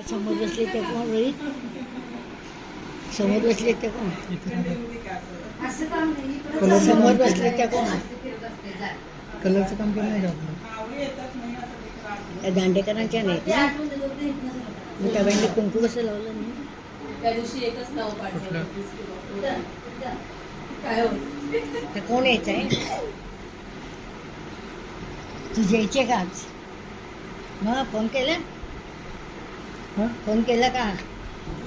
समोर बसले ते कोण रोहित? समोर बसले ते कोण? समोर बसले त्या कोण? कलरचं काम केलं नाही का आपलं? त्या दांडेकरांच्या नाहीत ना. मग त्या बाईंनी कुंकू कसं लावलं नाही? त्या दिवशी एकच नाव पाठवलं. ते कोण यायचं आहे? तुझे यायचे का आज? मग फोन केला? हां फोन केला का?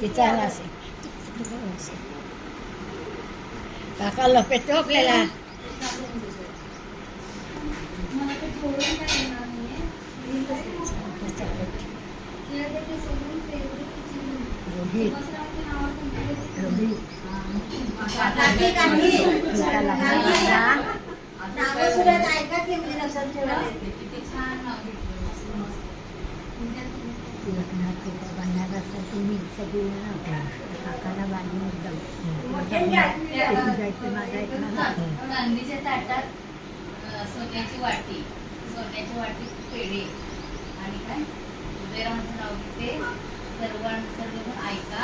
तिचा आला असेल. काका लपेटतो आपल्याला. रोहित रोहित लग्नात बांधणार असेल तुम्ही सगळी काकाला बांधून एकदम चांदीच्या ताटात सोन्याची वाटी, सोन्याची वाटी पेढे आणि काय उदयरावांचं नाव घेते. सर्वजण ऐका,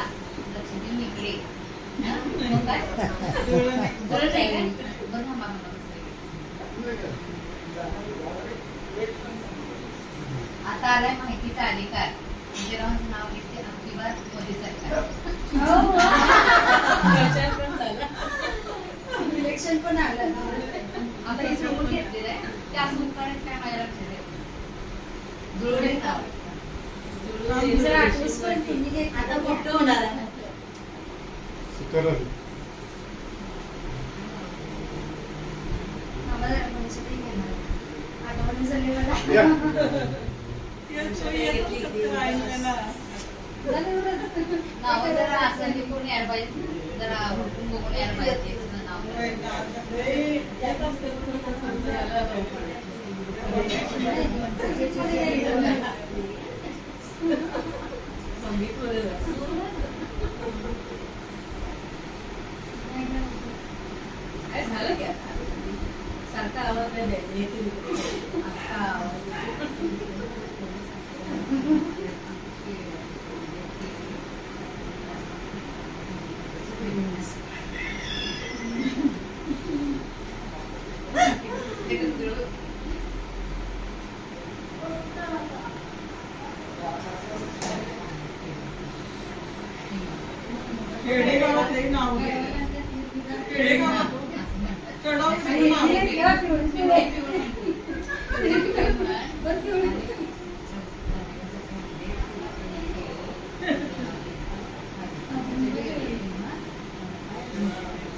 लक्ष्मी निगडे. मग काय बरं नाही काय बरं थांबा आता आलाय माहितीचा अधिकार. उदयरावांचं नाव घेते. अखिबार मोदी सरकार. इलेक्शन पण आलं. आता हे समोर घेतलेलं आहे त्या मुखानेच काय माझ्या लक्षात आहे. जुळवणी नाव आता मोठं होणार आहे. नाव जरा असं कोण यायला पाहिजे, जरा हुडकून बघून यायला पाहिजे नाव. काय झालं की आता सारखा आवाज नाही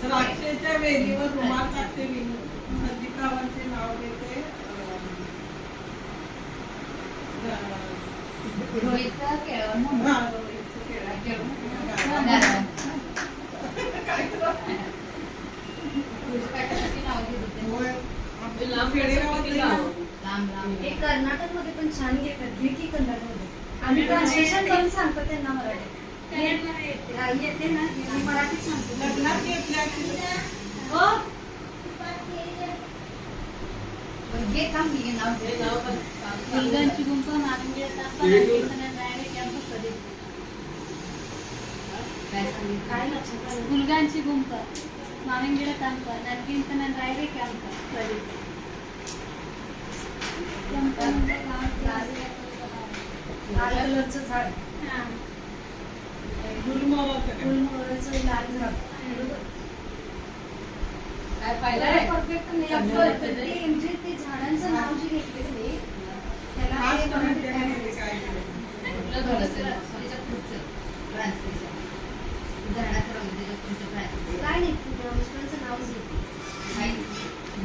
द्राक्षेच्या वेलीवर रुमाल टाकते विनू. नदीकावांचे नाव घेते. रोहितचं केळवण म्हणून. रोहितचं केळं. हे कर्नाटक मध्ये पण छान घेतात. घे की कर्नाटकमध्ये आम्ही ट्रान्सलेशन करून सांगतो त्यांना मराठी येते ना. मराठीत सांगतो. लग्नात घेतल्या हो घे काम घे नाव घे नाव पण मुलगांची गुंप नांदेड काय लक्षात आलं? मुलगांची गुंप माविंगड कांप नरगिंतन रायरे कांप लाल कलरचं झाड. गुलमोहराचं लाल झाड. काय पाहिलं परफेक्ट नाही. ते झाडांचं नाव जे घेतले ते त्याला आज हे पण बनवते. त्याने काय केलं? कुठलं थोडंसं त्याच्या पुढचं ट्रान्सलेशन झाडाचं राहून त्याच्या पुढचं ट्रान्सलेशन काय नाही पुस्तकाचं नावच घेते.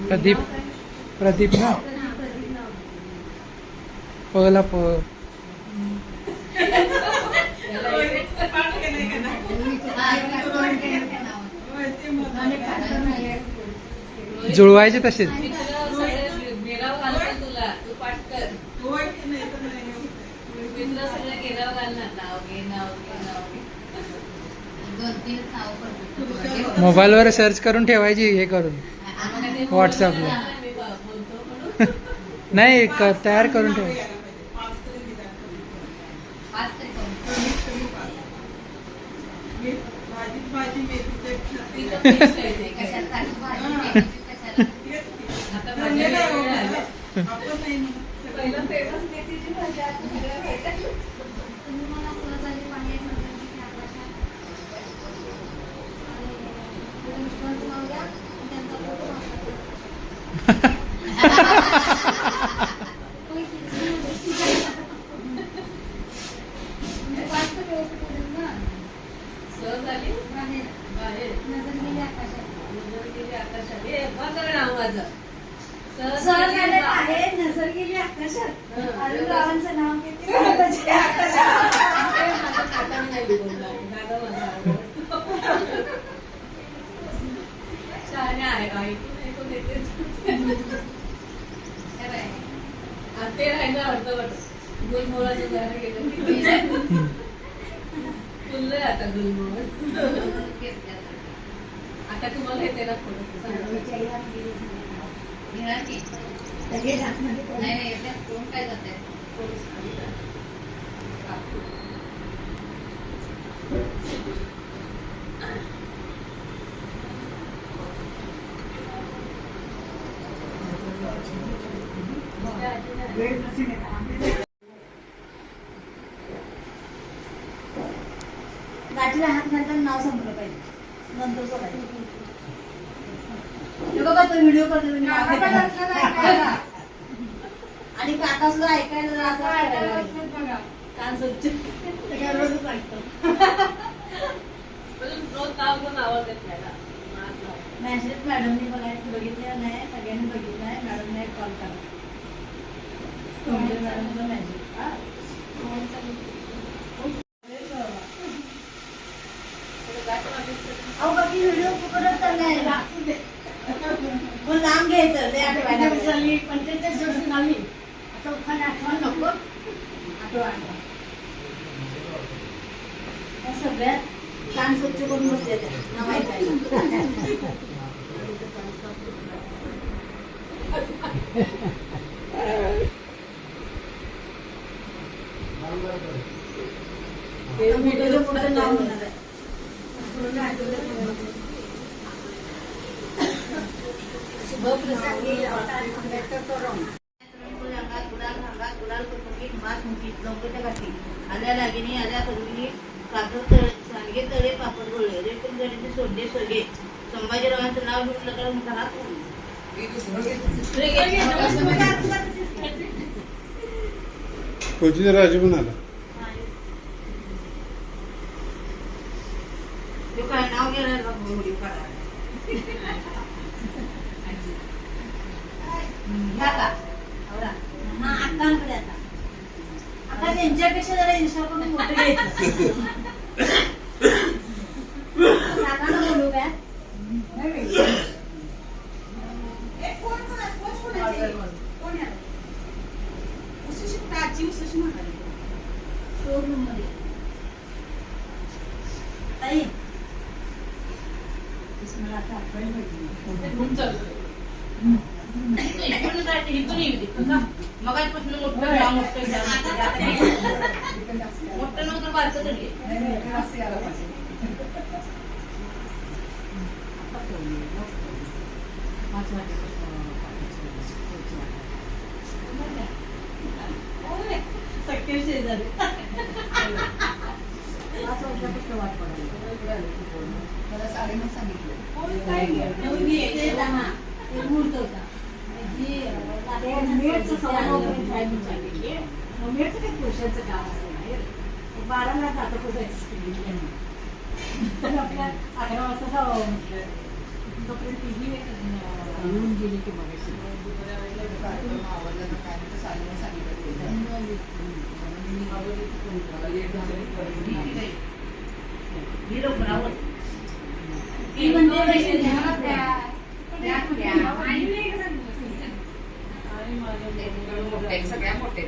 प्रदीप प्रदीप ना प्रदीप नाव. पला प पाठ केलंय का नाही? होय, ते मला जुळवायचे तसेच. गेराव घालणार तुला तू पाठ कर. होय की नाही तर नाही. मित्र सगळं गेराव घालणार. नाव घे नाव घे नाव घे. 2-3 नाव परफेक्ट. मोबाईलवर सर्च करून ठेवायची हे करून व्हॉट्सअपला. नाही तयार करून ठेवायची. 5 तरी दिला. 5 तरी करून भाजीत भाजी मेथीच्या ती तर पेस्ट आहे ते. कशाला टाकू भाजी, मेथीची कशाला? आता भाजी म्हणजे नाही वेगळी झाली. होत. आपण नाही म्हणत. पहिलं फेमस मेथीची भाजी, आता सगळं भेटलं. तुम्ही मला सहजाची पाणी आहे नजरची आकाशात. आणि मिस्टरांचं नाव घ्या आणि त्यांचा फोटो वापरा. म्हणजे वाटतं व्यवस्थित होईल ना. सहज झाली. बाहेर बाहेर. नजर गेली आकाशात. नजर गेली आकाशात. हे बंद कर नाव माझं. सहज आले बाहेर नजर गेली आकाशात. हं. अरुण रावांचं नाव घेते भारताची आकाशात. हे माझं खाताना नाही बोलला. दादा माझा आवडतो. शहाणे आहे का? ऐकून येतेच. हे बाय. आज ते राहिलं अर्धवट. गुलमोहराचं झाड गेलं की फुललंय आता गुलमोहर. आता तुम्हाला येते ना फोटो घेणार की नाही नाही येते कोण काय जाते गाठीला हात घालताना नाव संपलं पाहिजे नंतर सोडायचं. हे बघा तो व्हिडिओ करतो तुम्ही नाव घेताना. आणि काका सुद्धा ऐकायला जरा असं करायला लागले. कान स्वच्छ त्याच्यावर रोजच ऐकतो. रोज नाव पण आवडत त्याला मॅसेज मॅडमनी बघितलं नाही सगळ्यांनी बघितलं आहे. मॅडमने कॉल करा. मॅडमचा मॅसेज अहो बाकी व्हिडिओ पकडत चाललाय. मग लांब घ्यायचं ते आठवायला. 45 वर्ष झाली आता उखाणे आठवण नको. आठवण या सगळ्यात कान स्वच्छ करून बसले ते नाव ऐकायला. मोठं पुढे नाव होणार आहे. आल्या दागिनी आल्या पदविनी कागद सांगे तळे पापड गोळे रेटून गडीचे सोडले सोगे संभाजीरावांचं नाव घेऊन कारण घरात कोची राजू पण आला. तो काय नाव घ्यायला व्हिडिओ काढा अक्कांकडे आता आता त्यांच्यापेक्षा जरा इन्स्टा करून मोठं घ्यायचं. काकांना बोलू काय शोरूम मध्ये ताई मला आता आठवण मगाचपासून मोठं घ्या मोठं नव्हतं बारकं तरी सख्खे शेजारी 5 वर्षापासून वाट पडायला मला साडेनऊ सांगितलं. मुहूर्त होता. मेडचं 9:15 टायमिंग सांगितली. मेडचं काही पुरुषांचं काम असं नाही. 12ला जातं पुजायचं सांगितलं. पण आपल्या 11 वाजता जावं म्हटलं. तोपर्यंत टीव्ही येऊन गेली की मगाशी. सगळ्या मोठे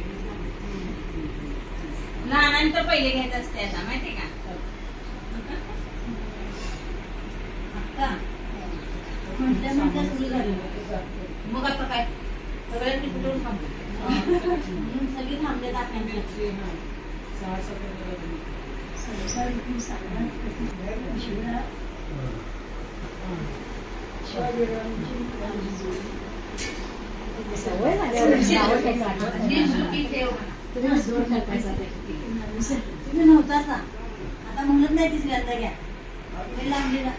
लहानांतर पहिले घ्यायचं असते आता माहितीये का म्हटल्या सुरू झाली. मग आता काय सगळ्यांनी कुठून थांबले सगळी थांबले दाखवायचे. सवय झाली नावं काही काढत ही नाही. सुकी ठेव म्हणा. तुम्ही जोर टाकायचा ते. तुम्ही नव्हताच ना आता म्हणत नाही तिसऱ्यांदा घ्या मी लांबली ना